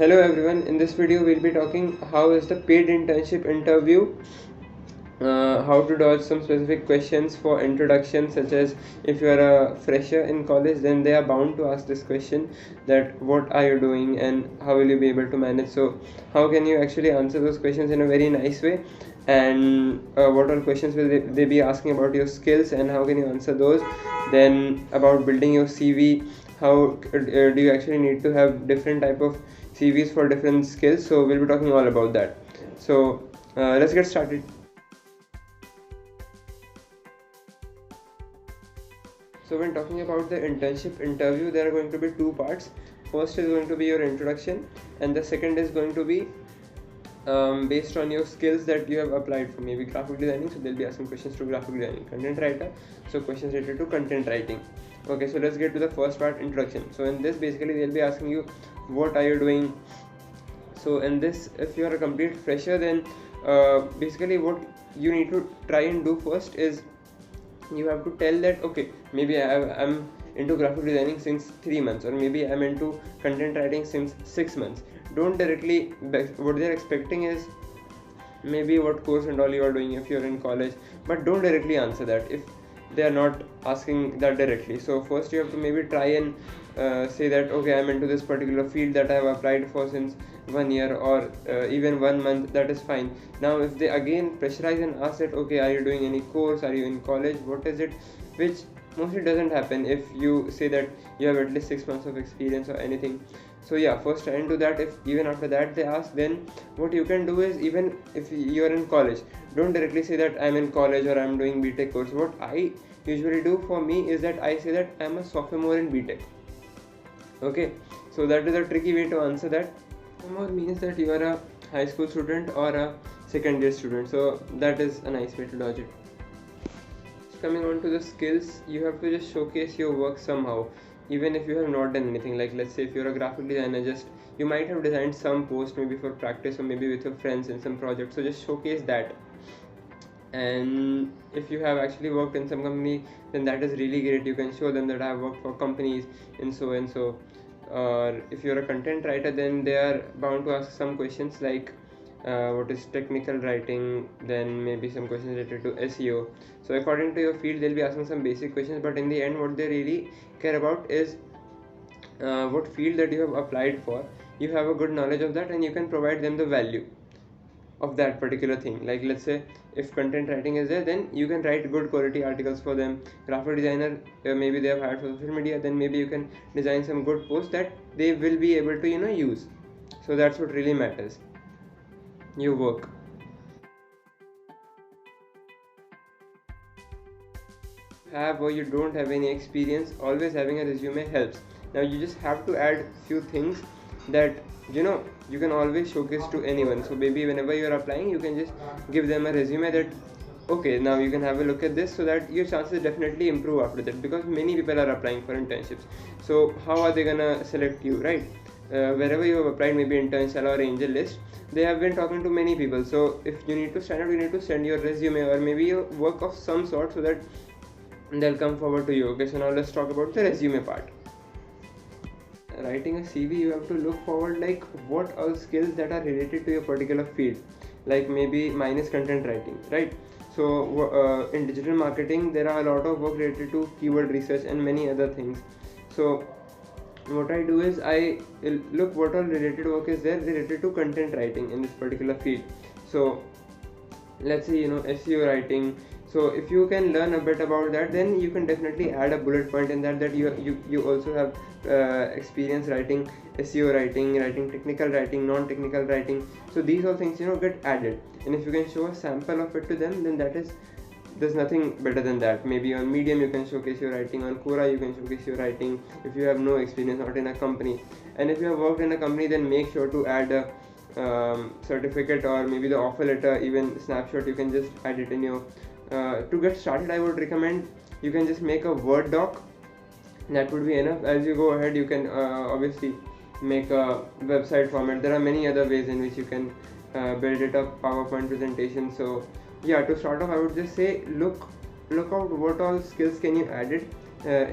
Hello everyone, in this video we'll be talking how is the paid internship interview, how to dodge some specific questions for introduction, such as if you are a fresher in college then they are bound to ask this question that what are you doing and how will you be able to manage. So how can you actually answer those questions in a very nice way, and what all questions will they be asking about your skills and how can you answer those. Then about building your CV, how do you actually need to have different type of CVs for different skills. So we'll be talking all about that. So let's get started. So when talking about the internship interview, there are going to be two parts. First is going to be your introduction, and the second is going to be based on your skills that you have applied for, maybe graphic designing, so they'll be asking questions to graphic designing. Content writer, so questions related to content writing. Okay, so let's get to the first part, introduction. So in this, basically they'll be asking you what are you doing. So in this, if you are a complete fresher, then basically what you need to try and do first is you have to tell that okay, maybe I'm into graphic designing since 3 months, or maybe I'm into content writing since 6 months. Don't directly, what they're expecting is maybe what course and all you are doing if you're in college, but don't directly answer that if they are not asking that directly. So first you have to maybe try and say that okay, I'm into this particular field that I have applied for since 1 year, or even 1 month, that is fine. Now if they again pressurize and ask that okay, are you doing any course, are you in college, what is it, which mostly doesn't happen if you say that you have at least 6 months of experience or anything. So yeah, first try and do that. If even after that they ask, then what you can do is, even if you are in college, don't directly say that I'm in college or I'm doing BTech course. What I usually do for me is that I say that I'm a sophomore in BTech. Okay, so that is a tricky way to answer that. Sophomore means that you are a high school student or a second year student, so that is a nice way to dodge it. Coming on to the skills, you have to just showcase your work somehow, even if you have not done anything. Like let's say if you're a graphic designer, just you might have designed some post maybe for practice or maybe with your friends in some project, so just showcase that. And if you have actually worked in some company, then that is really great. You can show them that I have worked for companies in so and so. Or if you're a content writer, then they are bound to ask some questions like what is technical writing, then maybe some questions related to SEO. So according to your field, they'll be asking some basic questions, but in the end what they really care about is what field that you have applied for. You have a good knowledge of that and you can provide them the value of that particular thing. Like let's say if content writing is there, then you can write good quality articles for them. Graphic designer, maybe they have hired for social media, then maybe you can design some good posts that they will be able to use. So that's what really matters, your work. Have or you don't have any experience, always having a resume helps. Now you just have to add few things that you can always showcase to anyone. So maybe whenever you are applying, you can just give them a resume that okay, now you can have a look at this, so that your chances definitely improve after that, because many people are applying for internships. So how are they gonna select you, right? Wherever you have applied, maybe Internshell or AngelList, they have been talking to many people. So if you need to stand out, you need to send your resume or maybe your work of some sort, so that they'll come forward to you. Okay, so now let's talk about the resume part. Writing a CV, you have to look forward like what all skills that are related to your particular field. Like maybe mine is content writing, right? So in digital marketing, there are a lot of work related to keyword research and many other things. So what I do is I look what all related work is there related to content writing in this particular field. So let's say SEO writing. So if you can learn a bit about that, then you can definitely add a bullet point in that you also have experience writing SEO writing, writing technical writing, non-technical writing. So these all things get added, and if you can show a sample of it to them, then there's nothing better than that. Maybe on Medium you can showcase your writing, on Quora you can showcase your writing if you have no experience, not in a company. And if you have worked in a company, then make sure to add a certificate or maybe the offer letter, even snapshot, you can just add it in your to get started. I would recommend you can just make a Word doc, that would be enough. As you go ahead, you can obviously make a website format. There are many other ways in which you can build it up, PowerPoint presentation. So yeah, to start off, I would just say look out what all skills can you add it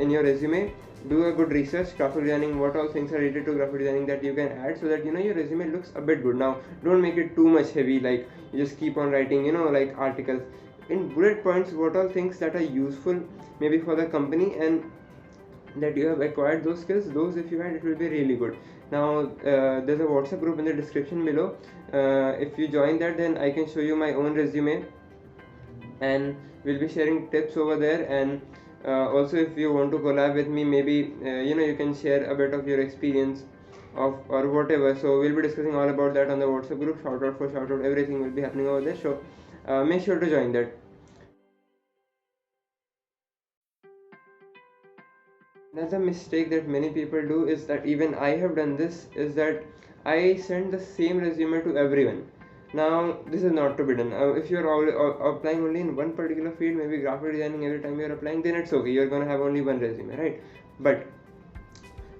in your resume, do a good research, graphic designing, what all things are related to graphic designing that you can add, so that your resume looks a bit good. Now don't make it too much heavy, like you just keep on writing like articles. In bullet points, what all things that are useful maybe for the company, and that you have acquired those skills, those if you add, it will be really good. Now there's a WhatsApp group in the description below. If you join that, then I can show you my own resume, and we'll be sharing tips over there. And also, if you want to collab with me, maybe you can share a bit of your experience of or whatever. So we'll be discussing all about that on the WhatsApp group. Shout out for shout out, everything will be happening over there. So make sure to join that. Another mistake that many people do is that, even I have done this, is that I send the same resume to everyone. Now this is not to be done. If you're applying only in one particular field, maybe graphic designing, every time you're applying, then it's okay, you're gonna have only one resume, right? But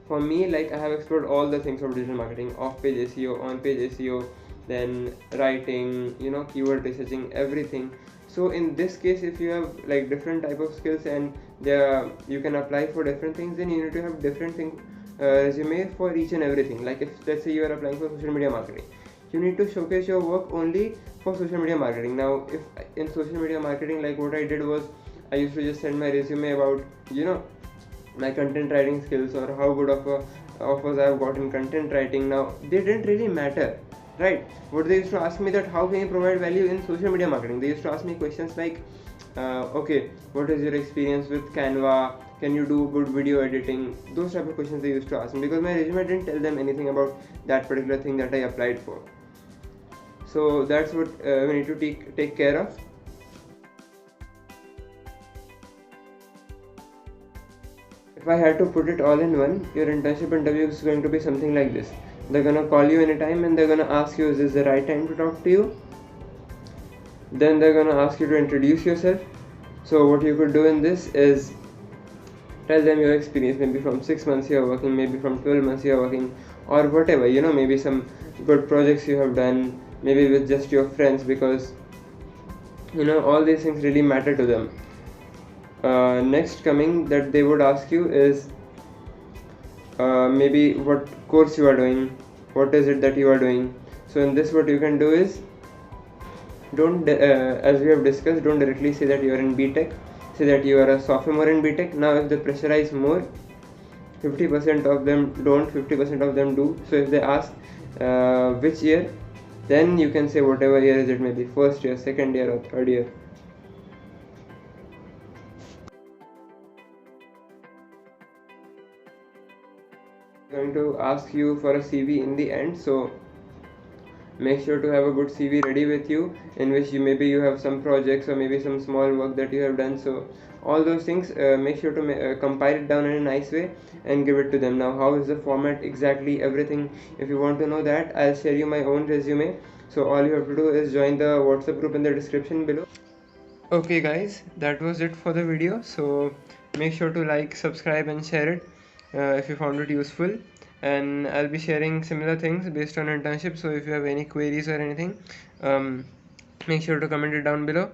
for me, like, I have explored all the things of digital marketing: off-page SEO, on-page SEO, then writing, keyword researching, everything. So in this case, if you have like different type of skills, and you can apply for different things, then you need to have different resume for each and everything. Like, if let's say you are applying for social media marketing, you need to showcase your work only for social media marketing. Now if in social media marketing, like, what I did was, I used to just send my resume about my content writing skills, or how good of offers I have got in content writing. Now they didn't really matter, right? What they used to ask me, that how can you provide value in social media marketing? They used to ask me questions like, okay, what is your experience with Canva? Can you do good video editing? Those type of questions they used to ask me, because my resume didn't tell them anything about that particular thing that I applied for. So that's what we need to take care of. If I had to put it all in one, your internship interview is going to be something like this. They're gonna call you anytime, and they're gonna ask you, is this the right time to talk to you? Then they're gonna ask you to introduce yourself. So what you could do in this is tell them your experience, maybe from 6 months you are working, maybe from 12 months you are working, or whatever, maybe some good projects you have done, maybe with just your friends, because all these things really matter to them. Next coming that they would ask you is maybe what course you are doing, what is it that you are doing. So in this, what you can do is, don't as we have discussed, don't directly say that you are in BTech. Say that you are a sophomore in BTech. Now if they pressurize more, 50% of them don't, 50% of them do. So if they ask which year, then you can say whatever year is it, maybe first year, second year, or third year. Going to ask you for a CV in the end, so make sure to have a good CV ready with you, in which you have some projects, or maybe some small work that you have done. So all those things, make sure to compile it down in a nice way and give it to them. Now how is the format exactly, everything, if you want to know that, I'll share you my own resume. So all you have to do is join the WhatsApp group in the description below. Okay guys, that was it for the video. So make sure to like, subscribe, and share it if you found it useful. And I'll be sharing similar things based on internship. So if you have any queries or anything, make sure to comment it down below.